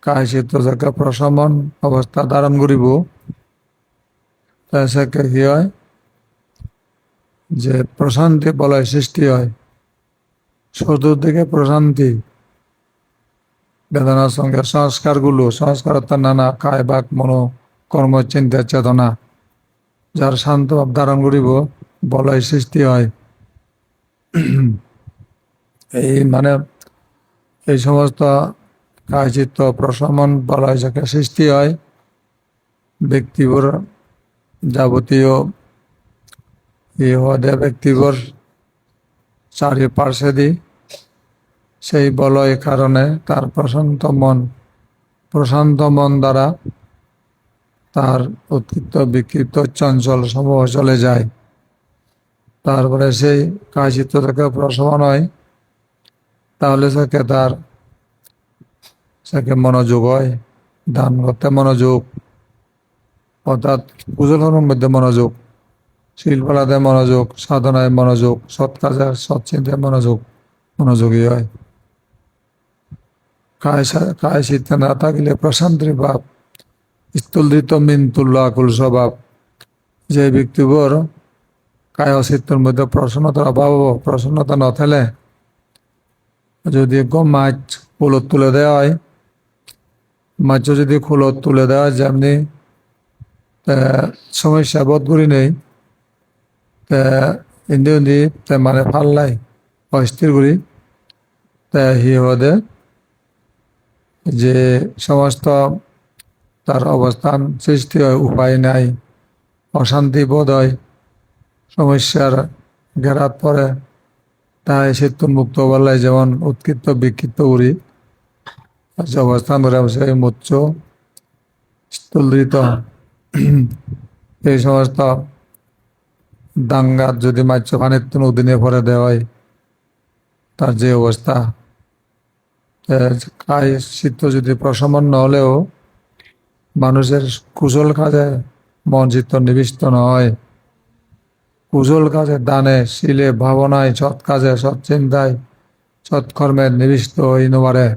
কায় চিত্ত থেকে প্রশমন অবস্থা ধারণ করিব, তাই কি হয় যে প্রশান্তি বলয় সৃষ্টি হয়, চতুর্দিকে প্রশান্তি। বেদনার সঙ্গে সংস্কার অর্থাৎ নানা কায় বাক মনো কর্ম চিন্তা চেতনা যার শান্ত ভাব ধারণ করিব বলয় সৃষ্টি হয়। এই মানে এই সমস্ত কায় চিত্ত প্রশমন বলয় যাকে সৃষ্টি হয়, ব্যক্তিবর যাবতীয় ব্যক্তিবর চারিপার্শ্বেদি সেই বলয় কারণে তার প্রশান্ত মন দ্বারা তার উৎক্ষিপ্ত বিক্ষিপ্ত চঞ্চল সমূহ চলে যায়। তারপরে সেই কায়চিত্ত থেকে প্রশমন হয়, তাহলে সেকে মনোযোগ হয়, দান করতে মনোযোগ, অর্থাৎ কুশলের মধ্যে মনোযোগ, শিল্পলাতে মনোযোগ, সাধনায় মনোযোগ, সৎ কাজে সৎচিন্তায় মনোযোগী হয়। কায় চিত্তে না থাকিলে প্রশান্তির ভাব স্থূলধৃত মিন্তুল্য আকুল স্বভাব। যে ব্যক্তিবর কায় চিত্তের মধ্যে প্রসন্নতার অভাব, প্রসন্নতা ন থাকলে যদি মাছ কুলত তুলে দেওয়া হয়, মাছ যদি কুলত তুলে দেওয়া হয় যেমনি সমস্যা বোধ করি নেই, ইন্দি মানে ফাল্লাই অস্থির করি, হি হদে যে সমস্ত তার অবস্থান সৃষ্টি হয়, উপায় নাই, অশান্তি বোধ হয়, সমস্যার ঘেরাত পরে, তাই চিত্তমুক্ত বলে যেমন উৎকৃষ্ট বিক্ষিপ্ত করি অবস্থান ধরে সেই মুচ্চ স্থূলৃত এই সমস্ত দাঙ্গাত যদি মাছ পানির নদীনে ভরে দেওয়া হয়, তার যে অবস্থা, কায় চিত্ত যদি প্রশমন ন হলেও মানুষের কুশল কাজে মন চিত্ত নিবিষ্ট নয়, কুশল কাজে দানে শিলে ভাবনায় সৎ কাজে সৎ চিন্তায় সৎকর্মে নিবিষ্ট হই নবারে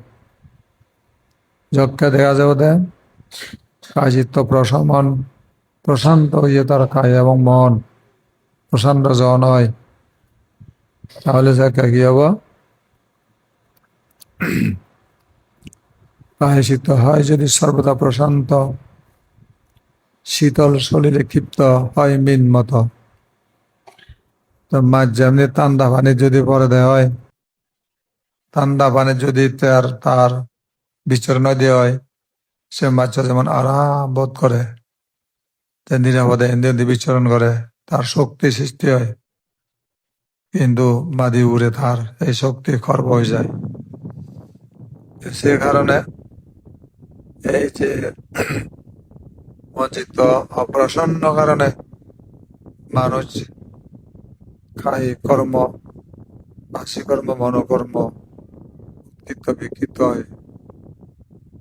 যজ্ঞে দেখা যাবে দেন কায় চিত্ত প্রশমন প্রশান্ত হইয়ে তার কায় এবং মন প্রশান্ত জন হয়, তাহলে সে কি হব? কায় চিত্ত হয় যদি সর্বদা প্রশান্ত, শীতল শরীরে ক্ষিপ্ত হয় মিন মতো। তো মাছ যেমনি ঠান্ডা পানি যদি পরে দেওয়া হয়, ঠান্ডা পানি যদি তার বিচরণ দেওয়া হয়, সে মাছ যেমন আরাম বোধ করে, নিরাপদে ইন্দ্রিয় বিচরণ করে, তার শক্তি সৃষ্টি হয়। কিন্তু মাদি উড়ে তার এই শক্তি খর্ব হয়ে যায়। সে কারণে এই যে মনচিত্ত অপ্রসন্ন কারণে মানুষ কায়িক কর্ম, মানসিক কর্ম, মনোকর্ম বিক্ষিপ্ত হয়,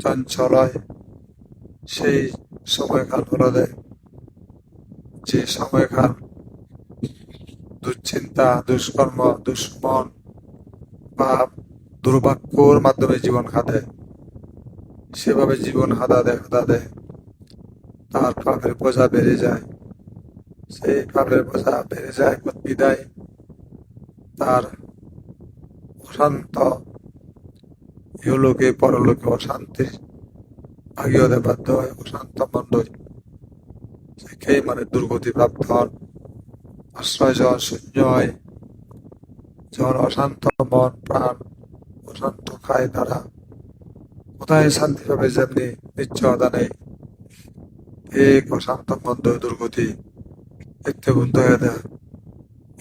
চঞ্চল হয়। সেই সময়কাল হলো দেয় যে সময়কাল দুশ্চিন্তা, দুষ্কর্ম, দুশ্মন বা দুর্ভাগ্যর মাধ্যমে জীবন খাদে, সেভাবে জীবন হাদাদে তার পাপের বোঝা বেড়ে যায়। সেই পাপের বোঝা বেড়ে যায় বিদায় তার অশান্ত ইহলোকে পরলোকে অশান্তি ভাগিয়ে হতে বাধ্য হয়, অশান্ত মন্দ সেই মানে দুর্গতি প্রাপ্ত হন। আশ্রয় যখন শূন্য হয়, যখন অশান্ত মন প্রাণ অশান্ত খায়, তারা কোথায় শান্তি পাবে? যেমনি নিশ্চয়তা নেই, এক অশান্ত মন্দ দুর্গতি দেখতে বন্ধ হয়ে দেয়।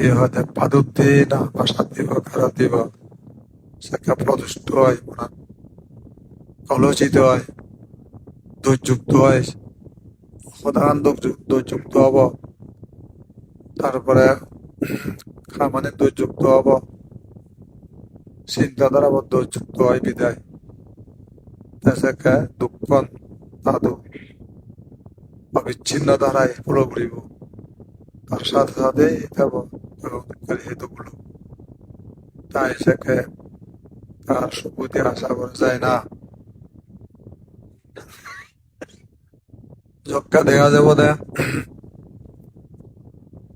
এ হতে পাদুক দিয়ে না বাসা দিব খারা দিব, সেটা প্রদুষ্ট হয়, কলচিত হয়, দুর্যুক্ত হয়, প্রধান দুর্যুক্ত হব, তারপরে মানে দুর্যুক্ত হব, চিন্তাধারা দুর্যুক্ত হয় বিদায় দুঃখ তাদু অবিচ্ছিন্ন ধারায় পুরো ঘুরিব, তার সাথে সাথে যাব হেতুগুলো। তাই সেকে তার সুবুদ্ধি আশা করা যায় না। যজ্ঞা দেখা যাব দে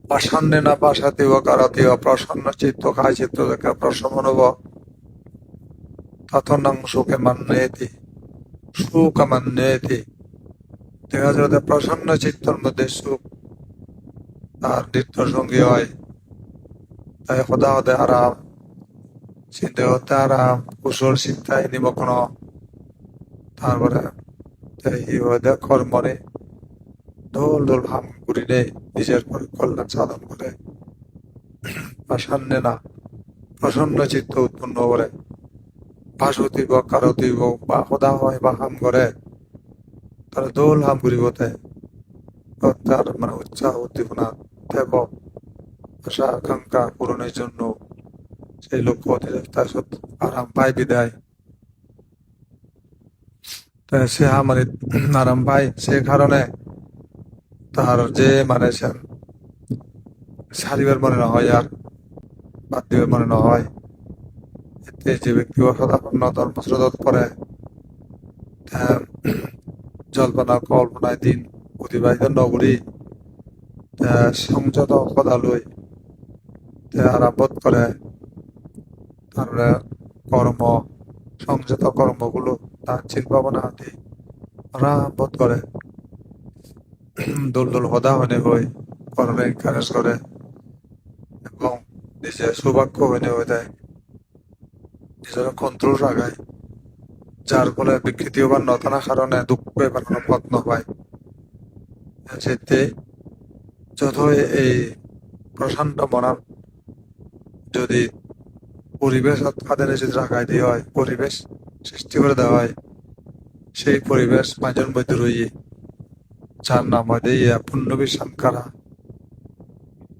পাষাণ্যে না পাশাতিব কারতিব প্রসন্ন চিত্ত খায় চিত্ত দেখা প্রশমনব তথনং সুখে মান্যেতি সুখ মান্যেতি দেখা যাবে প্রসন্ন চিত্তর মধ্যে সুখ তার নিত্য সঙ্গী হয় তাই সদা সদে আরাম চিন্তা হতে আরাম কুশল চিন্তায় নিমগ্ন তারপরে সি হয়ে কর্মরে দোল দোল ভাম ঘুরিলে নিজের কল্যাণ সাধন করে পাষাণ্যে না প্রসন্ন চিত্ত উৎপন্ন করে ভাসুতিব কারতিব বা সদা হয় বা হাম করে তারা দোল হাম ঘুরিবতে তার মানে উৎসাহ উদ্দীপনা দেব আশা আকাঙ্ক্ষা পূরণের জন্য সেই লক্ষ্য অধিষ্ঠা আরাম পায় বিদায় সে মানে আরাম পায় সে কারণে তার যে মানে সারিবার মনে না হয় আর বাদ দিবার মনে না হয় এতে যে ব্যক্তি সদাপন্ন ধর্মস্রোত পরে জল্পনা কল্পনায় দিন অতিবাহিত নগরী সংযত সদালয় আরাম বোধ করে তারপরে কর্ম সংযত কর্মগুলো তার চিল ভাবনা আদি আরাম বোধ করে দোল দোল হদা হনে হয় কর্মে এনকারেজ করে এবং নিজে সৌভাগ্য হইনে হয়ে দেয় নিজের কন্ট্রোল রাখায় যার ফলে বিকৃতি হবার নতানা কারণে দুঃখ এবার কোনো পথ পায় যেতে যত এই প্রশান্ত মনার যদি পরিবেশ কাদের যদি রাখাই দিয়ে হয় পরিবেশ সৃষ্টি করে দেওয়া হয় সেই পরিবেশ মাঝন মধ্যে রইয়ে যার নাম হয় ইয়া পূর্ণ বিশ্বাম কারা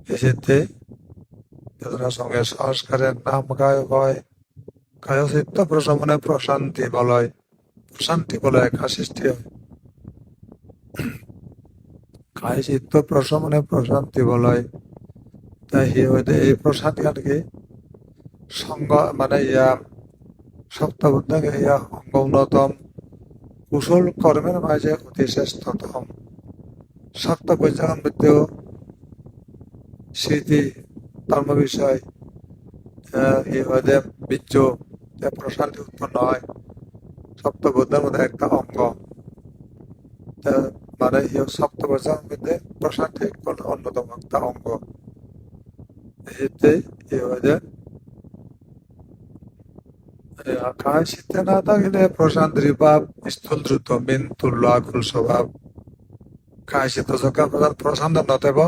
এসেতে সঙ্গে সংস্কারের নাম গায়ক হয় গায়ক চিত্ত প্রশমনে প্রশান্তি বলয় প্রশান্তি বলে একা সৃষ্টি হয় কায় চিত্ত প্রশমনে প্রশান্তি বলয় তাই হইতে এই প্রশান্তি আর কি সঙ্গ মানে ইয়া সপ্তবুদ্ধকে ইয়া অঙ্গ উন্নতম কুশল কর্মের মাঝে অতি শ্রেষ্ঠতম সত্য বৈজ্ঞান মধ্যেও স্মৃতি ধর্ম বিষয় বীর্য প্রশান্তি উৎপন্ন হয় সপ্তবুদ্ধের মধ্যে একটা অঙ্গ মানে সপ্তবুদ্ধের মধ্যে প্রশান্তি অন্যতম একটা অঙ্গ এতে আকাশ শীতে না থাকলে প্রশান্তির ভাব স্থূল দ্রুত মিন তুল্য আকুল স্বভাব কায় শীত চকা প্রশান্ত নতেব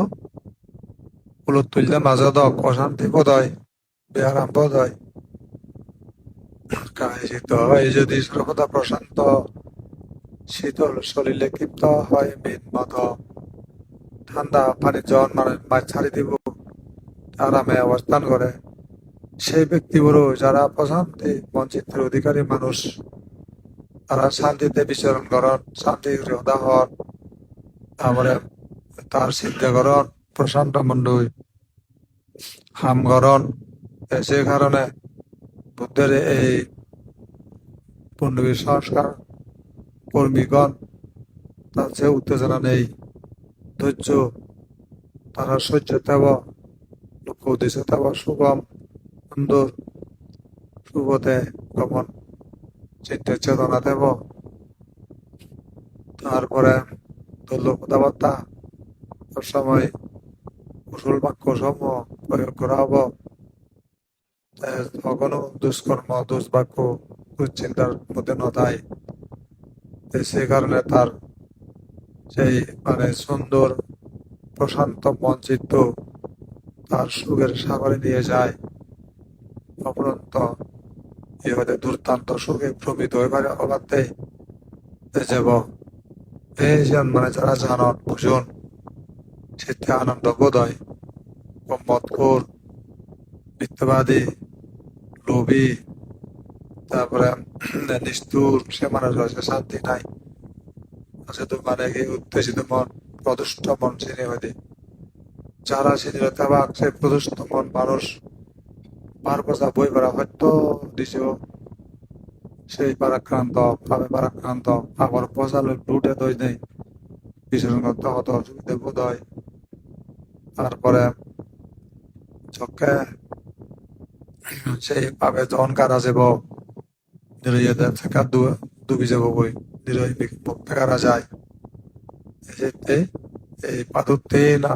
উলত তুললে মাজত অশান্তি বোধ হয় বেহারাম বোধ হয় কায় শীত হয় যদি সর্বদা প্রশান্ত শীতল শরীরে ক্ষিপ্ত হয় মিন মত ঠান্ডা পানি জন মানে মাছ ছাড়ি দিব আরামে অবস্থান করে সেই ব্যক্তিগুলো যারা প্রশান্তি বঞ্চিতের অধিকারী মানুষ তারা শান্তিতে বিচরণ করেন শান্তি হৃদা হন তারপরে তার চিন্তা করেন প্রশান্ত মন্ডল হাম করেন সে কারণে বুদ্ধের এই পূর্ণবী সংস্কার কর্মীগণ তার যে উত্তেজনা নেই ধৈর্য তারা সহ্য দেব লক্ষ্য উদ্দেশ্য দেব সুগম সুন্দর সুবোধে গমন চিন্তা চেতনা দেব তারপরে দলীয় কথাবার্তা সবসময় কুশল বাক্য সমূহ প্রয়োগ করা হব কখনো দুষ্কর্ম দুষ্বাক্য দুশ্চিন্তার মধ্যে নথায় সে কারণে তার সেই মানে সুন্দর প্রশান্ত মনচিত্ত তার সুখের সাগরে নিয়ে যায় অপরন্ত ইহতে দুর্দান্ত সুখে প্রমিত হয়ে পারে অবাধে যাব এই মানে যারা জানন বুঝুন সেতে আনন্দ বোধ হয় মতখোর মিথ্যাবাদী লোভী তারপরে নিষ্ঠুর সে মানুষ হয়েছে শান্তি নাই তো মানে কি উত্তেজিত মন প্রদুষ্ট মন চিনি হইতে যারা চিনি তেবাক সে প্রদুষ্ট মন মানুষ বার বসা বই বেড়া হয়তো দিছেও সেই পারাক্রান্ত ভাবে পারাক্রান্ত আবার বসালে লুটে দই নেই বিচরণ করতে হতো অসুবিধা বোধ হয়। তারপরে চোখে সেইভাবে যখন কারা যাব নিরইদের থেকে ডুবি যাব বই নিরই মুক্তি কারা যায় যেতে এই পাদুতে না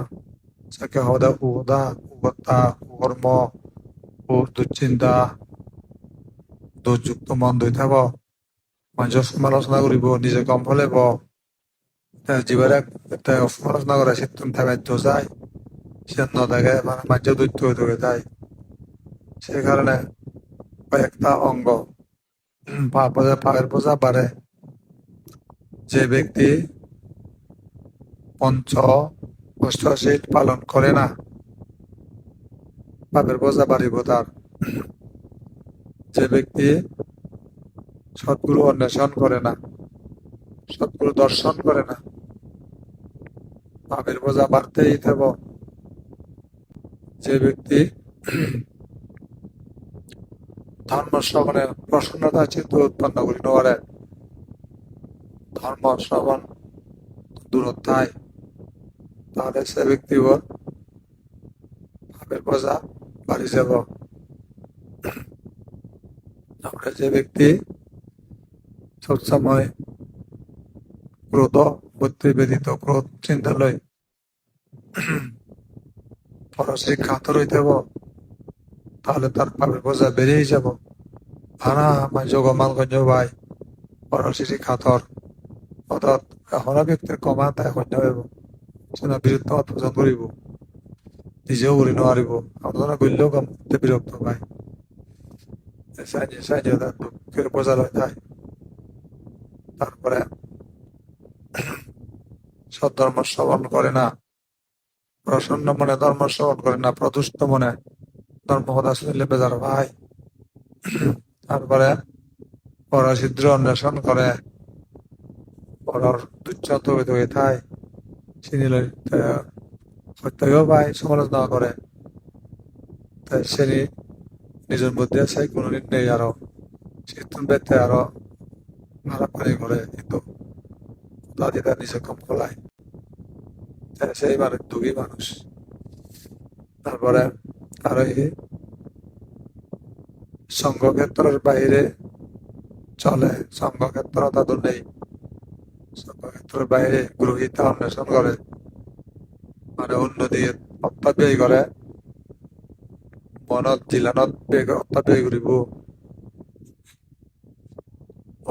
সাকে হদা উদা উগতা কর্ম ও দুশ্চিন্তা দুৰ্যুক্ত মন ধুই থাক মানুহৰ সমালোচনা কৰিব নিজে কম হলেব জীবনে সমালোচনা করে সিদ্ধান্ত থাকার যায় সে নদাকে মানে মাঝে দৈত্য হয়ে যায় সে কারণে কয়েকটা অঙ্গ পায়ের বোঝা বাড়ে যে ব্যক্তি পঞ্চ অষ্টশীল পালন করে না পাপের বোঝা বাড়িব তার। যে ব্যক্তি সদ্গুরু অন্বেষণ করে না সদ্গুরু দর্শন করে না পাপের বোঝা বাড়তেই থাকব। যে ব্যক্তি ধর্ম শ্রবণে প্রসন্নতা চিত্ত উৎপন্ন করি নরে ধর্ম শ্রবণ দূরত্বায় তাহলে সে ব্যক্তি পাপের বোঝা বাড়ি যাব। আমরা যে ব্যক্তি সবসময় ক্রোধ বুদ্ধি ব্যতীত ক্রোধ চিন্তা লই পরশ্রী খাতর হইতে তাহলে তার পাপের বোঝা বেড়েই যাব। ভাড়া আমার যোগমাল গঞ্জ ভাই পরশ্রী খাতর অর্থাৎ এখনো ব্যক্তির কমা তাই সৈন্য হইব সেনা বিরুদ্ধ অর্জন করিব নিজেও করি নোৱাৰিব আপনারা গল্যও কম বিরক্ত পায় দুঃখের বোঝা লয় যায়। তারপরে সদ্ধর্ম শ্রবণ করে না প্রসন্ন মনে ধর্ম শ্রবণ করে না প্রদুষ্ট মনে ধর্ম কথা শুনলে বেজার ভাই। তারপরে পরশিদ্র অন্বেষণ করে পরর দুচ্ছত হয়ে থায় চিনিলে সত্যও পায় সমালোচনা করে তাই সে নিজের মধ্যে আছে কোনোদিন নেই আরো শীতন বেতে আরো মারামারি করে কিন্তু দাদি তার নিজে কম ফলায় সেই মানুষ দুঃখী মানুষ। তারপরে আরো সংঘক্ষেত্রের বাইরে চলে সংঘক্ষেত্র তাদের নেই সংঘক্ষেত্রের বাইরে গৃহীতা অন্বেষণ করে মানে অন্যদিকে অত্যাব্যয় করে মনত জিলানত অত্যাব্যয় করিব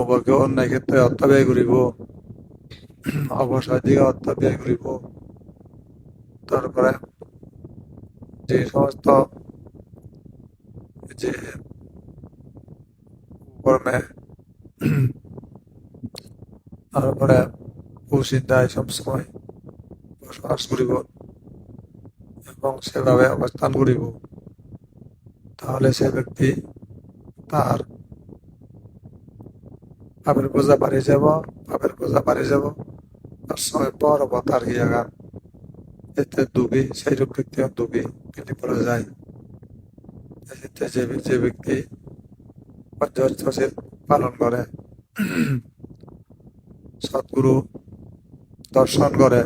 অপরকে অন্যায় ক্ষেত্রে অত্যাব্যয় করিব অবসর দিকে অত্যাব্যয় করিব। তারপরে যে সমস্ত যে কর্মে তারপরে কুচিন্তায় সবসময় বসবাস করিব এবং সেভাবে অবস্থান করিব তাহলে সে ব্যক্তি তার পাপের বোঝা বাড়ি যাব তার সময় বড় তার জায়গা এতে দুঃখী সেই রূপ ব্যক্তি দুঃখী কেটে পড়ে যায়। যে ব্যক্তি পঞ্চশীল পালন করে সদ্গুরু দর্শন করে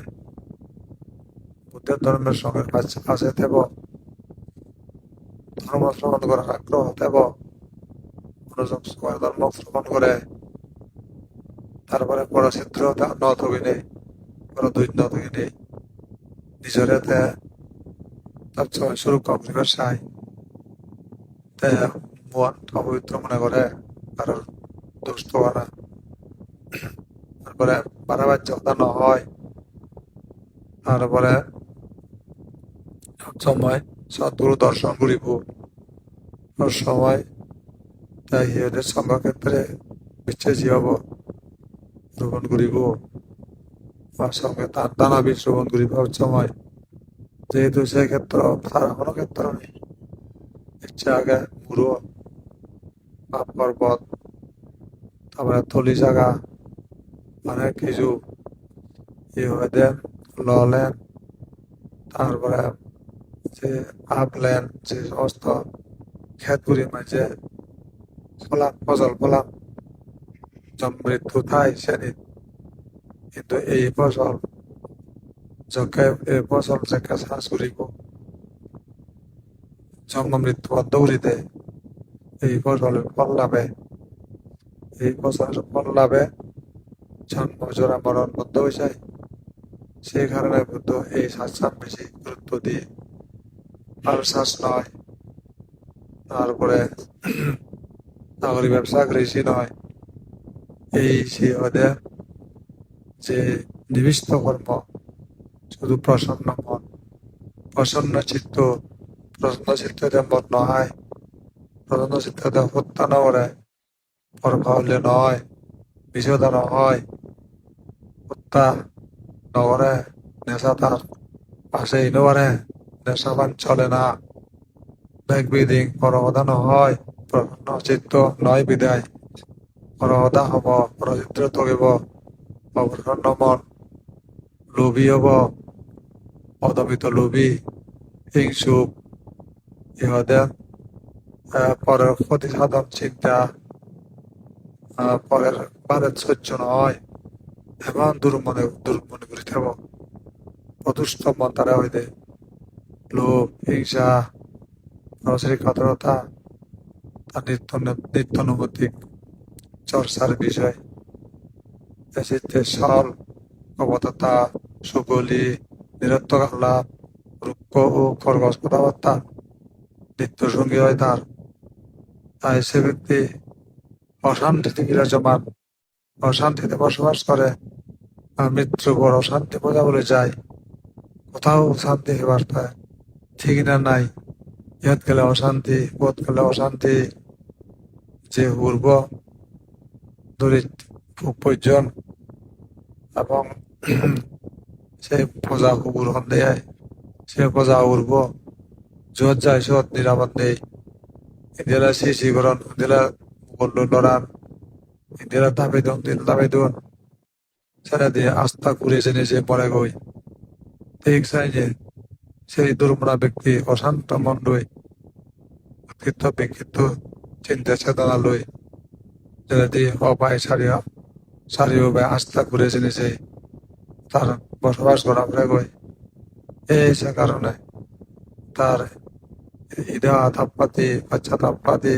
বুদ্ধের ধর্মের সঙ্গে কাছে দেব ধর্ম শ্রবণ করার আগ্রহ দেব মনোযোগ ধর্ম শ্রবণ করে তারপরে পরচিত্র ন থকিনি বড় দৈন্য থকিনি নিজের তার সময় শুরু কমপ্লিট চাই মন অপবিত্র মনে করে কারোর দোষ না তারপরে বাড়াবাহ্য কথা নহয় তারপরে সময় সদ্গুরু দর্শন করিব সময় তাই সিহঁতে সংঘক্ষেত্রে বিচ্ছেদী হব শ্রবণ করিব বা সঙ্গে তার দানাবি শ্রবণ করিব সময় যেহেতু সে ক্ষেত্র তার কোনো ক্ষেত্র নেই ইচ্ছা আগে মুরু পাপ পর্বত তারপরে থলি জাগা মানে কিছু ইয়ে ললেন তারপরে যে আপলেন যে সমস্ত ক্ষেতগুলির মাঝে ফসল মৃত্যু থাই সেদিন কিন্তু এই ফসল যকে এ ফসল যাকে চাষ করিব জন্ম মৃত্যু বন্ধ করে দেয় এই ফসলের ফল লাভে এই ফসলের ফল লাভে জন্ম জোড়া মরণ বন্ধ হয়ে যায়। সেই কারণে বুদ্ধ এই শ্বাস বেশি গুরুত্ব দিয়ে আর শ্বাস নয়। তারপরে নাগরিক ব্যবসা কৃষি নয়, এই সে ওদের যে নিবিষ্ট কর্ম শুধু প্রসন্ন মন, প্রসন্ন চিত্ত, প্রসন্ন চিত্ততে মন নয়, প্রসন্ন চিত্ততে হত্যা না করে, পরখা হলে নয়, বিষধা নহয়, হত্যা নগরে, নেশা তার পাশে নবারে, নেশাবান চলে না, বেগ বিদিং পরমদা নহয়, প্রসন্ন চিত্ত নয় বিদায়, পরমদা হব, পরচিত্র তগিব, অপ্রসন্ন মন, লোভী হব, অদমিত লোভী, হিংসুক, ইহদের পরের ক্ষতি সাধন চিন্তা, পরের বারের সহ্য নয়, এমন দুর্মনে করে থাকব, প্রদুষ্ট মন তারা হইতে, লোভ, হিংসা, রসিক কঠোরতা, তার নিত্যানুভূতিক চর্চার বিষয়, এসেছে সল, কপটতা, সুগলি, নিরর্থক আলাপ, রুক্ষ ও খরগোশ কথাবার্তা নিত্য সঙ্গী হয় তার। তাই সে ব্যক্তি অশান্তিতে বিরাজমান, অশান্তিতে বসবাস করে, আর মৃত্যুর পর অশান্তি বোঝা বলে যায়, কোথাও শান্তি হেবার ঠিক না নাই, ইহত গেলে অশান্তি, বোধ গেলে অশান্তি, যে পূর্ব দরিদ্র পর্যন্ত এবং সে প্রজা গ্রহণ দেয়, সে প্রজা উর্ব যত যায় সত নিরাপদ নেই, ইন্দিরা শিশিকরণ, ইন্দিরা বলল লড়ান, ইন্দিরা দাবিদন দিন দাবিদন, ছেড়ে দিয়ে আস্থা ঘুরেছে নিজে পরে গই, ঠিক চাই যে সেই দুর্মরা ব্যক্তি অশান্ত মন লই, উৎকৃত বিক্ষিপ্ত চিন্তা চেতনা লই, ছেড়ে দিয়ে অপায় সারিয়ে আস্থা ঘুরেছে নিজে তার বসবাস করা পরে গই। এই সে কারণে তার ইদা তাপ্পাতি, বাচ্চা তাপ্পাতি,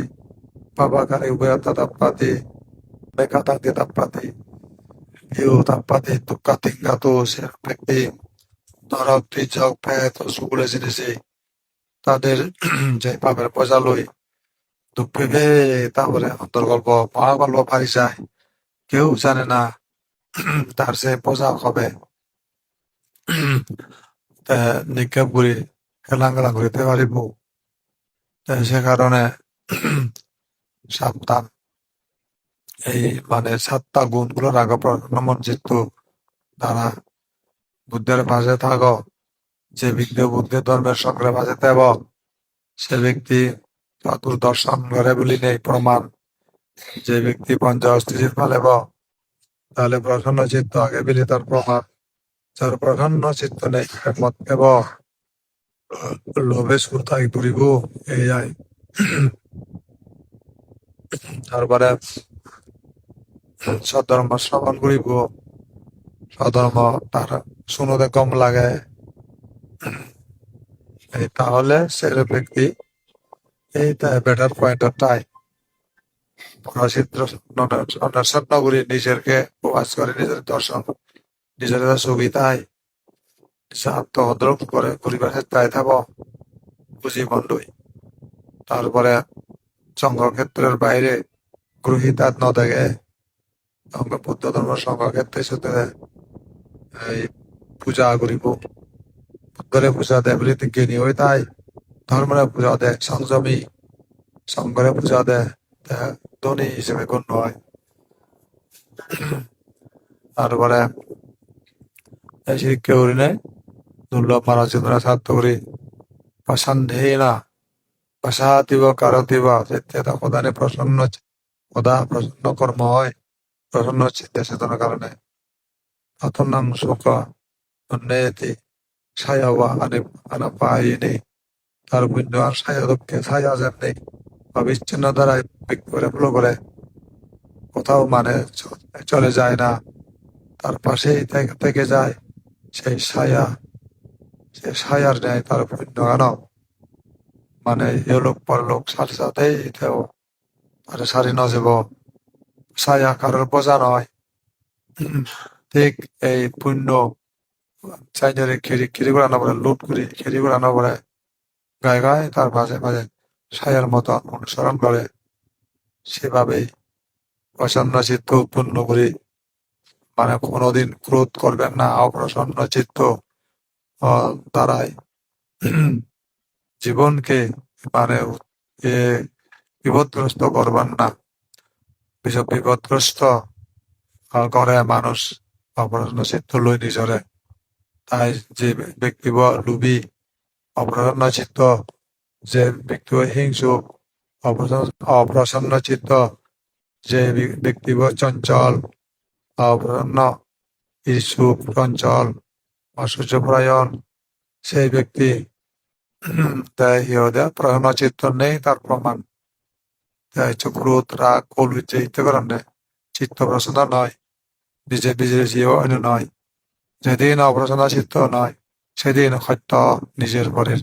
বাবাকারে উভয়তা তাপ্পাতি, বেকাতাতে তাপ্পাতি, কেউ তাপ্পাতি, তুক্কাতিঙ্গাত সে ব্যক্তি নরক ত্রিচক প্রেত সুগুলো জিনিসে তাদের যে পাপের পয়সা লই দুঃখ পেবে তারপরে অন্তর্গল্প মহাগল্প পারি যায়, কেউ জানে না তার সে পয়সা হবে নিক্ষেপ করে খেলাঙ্গলা করিতে পারিব। সে কারণে সাবধান, এই মানে 7টা গুণগুলোর আগে প্রণমন চিত্ত দ্বারা বুদ্ধের পাশে থাক, যে ব্যক্তি বুদ্ধের ধর্মের সঙ্গে পাশে থাকব সে ব্যক্তি চতুর দর্শন করে বলি নেই প্রমাণ, যে ব্যক্তি পঞ্চ অস্থির পালেব তাহলে প্রসন্ন চিত্ত আগে বিলি তার প্রমাণ, যার প্রসন্ন চিত্ত নেই একমত কেব লোভে সুরতাই ঘুরিব এই আই। তারপরে সধর্ম শ্রবণ করিব, সধর্ম তার শুনোতে কম লাগে, এই তাহলে সে ব্যক্তি এই বেটার পয়েন্টটাই পরাচিত্র অন্বেষণ করি নিজেরকে প্রকাশ করে, নিজের দর্শন নিজের সুবিধায় নিজে আত্মদ্রোপ করে পরিবেশের দায় থাক বুঝি বন্ধুই। তারপরে সংঘক্ষেত্রের বাইরে গৃহীতা ন দেখে বুদ্ধ ধর্ম সংঘক্ষেত্রে শুধু এই পূজা করিব, বুদ্ধরে পূজা দেয় বলে জ্ঞানী হয়ে তাই ধর্মের পূজা দেয় সংযমী, সংঘরে পূজা দেয় ধনী হিসেবে গণ্য হয়। তারপরে এই শিক্ষা করি নেই দুর্লভ মানচিত্রা ছাত্র করি প্রসন্নহীনা প্রসাদিব কারতিব চেতা প্রদানে প্রসন্ন সদা প্রসন্ন কর্ম হয়, প্রসন্ন চিত্তে চেতনার কারণে প্রথম সুখ উন্নয়তি ছায়া বা আনাপায়িনী, তার পুণ্য আর ছায়া দুঃখে ছায়া যেমনি অবিচ্ছিন্ন দ্বারা করে ফলো করে কোথাও মানে চলে যায় না, তার পাশেই থেকে যায় সেই ছায়া সে ছায়ার ন্যায় তার পুণ্য কেন, মানে এলোক পরলোক সাথে সাথেই এটাও আর সারি ন যাব, ছায়া কারোর বোঝা নয়। ঠিক এই পুণ্য চাইজরে খিরি করে আনা পড়ে, লুট করি খিরি করে আনা পড়ে, গায়ে গায়ে তার মাঝে মাঝে ছায়ার মতো অনুসরণ করে। সেভাবেই প্রসন্ন চিত্ত উৎপন্ন করি, মানে কোনোদিন ক্রোধ করবেন না। অপ্রসন্ন চিত্ত দ্বারাই জীবনকে মানে এ বিপদগ্রস্ত করবেন না। বিশপ বিপদগ্রস্ত করে মানুষ অপ্রসন্ন চিত্ত লই নিজরে। তাই যে ব্যক্তি লুবি, অপ্রসন্ন চিত্ত, যে ব্যক্তি হিংসুক, অপ্রসন্ন চিত্ত, যে ব্যক্তি চঞ্চল, অপ্রসন্ন ইচ্ছুক, চঞ্চল, অসূর্যপরায়ণ, সেই ব্যক্তি তাই প্রসন্ন চিত্ত নেই তার প্রমাণ। তাই ক্রোধ রাগ কলু যে ইত্য কারণে চিত্ত প্রসন্ন নয়, নিজে নিজের জীব নয়। যেদিন অপ্রসন্ন চিত্ত নয়, সেদিন সত্য নিজের পরের।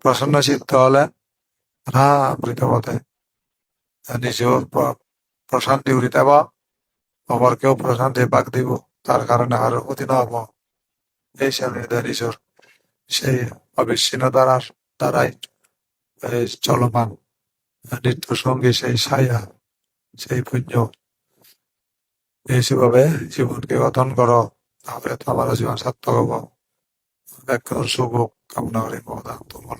প্রসন্ন চিত্ত হলে মৃত পথে নিজেও প্রশান্তি উড়িতে বা অপরকেও প্রশান্তি বাক দিব, তার কারণে আরো অধীন হব। এই সামনে নিজের সেই অবিচ্ছিন্ন দ্বারাই চলমান নিত্য সঙ্গী সেই ছায়া, সেই পুণ্য। এইভাবে জীবনকে গঠন করো, তাহলে তোমার জীবন সার্থক হব। ব্যাখ্যান শুভ কামনা করি, তোমার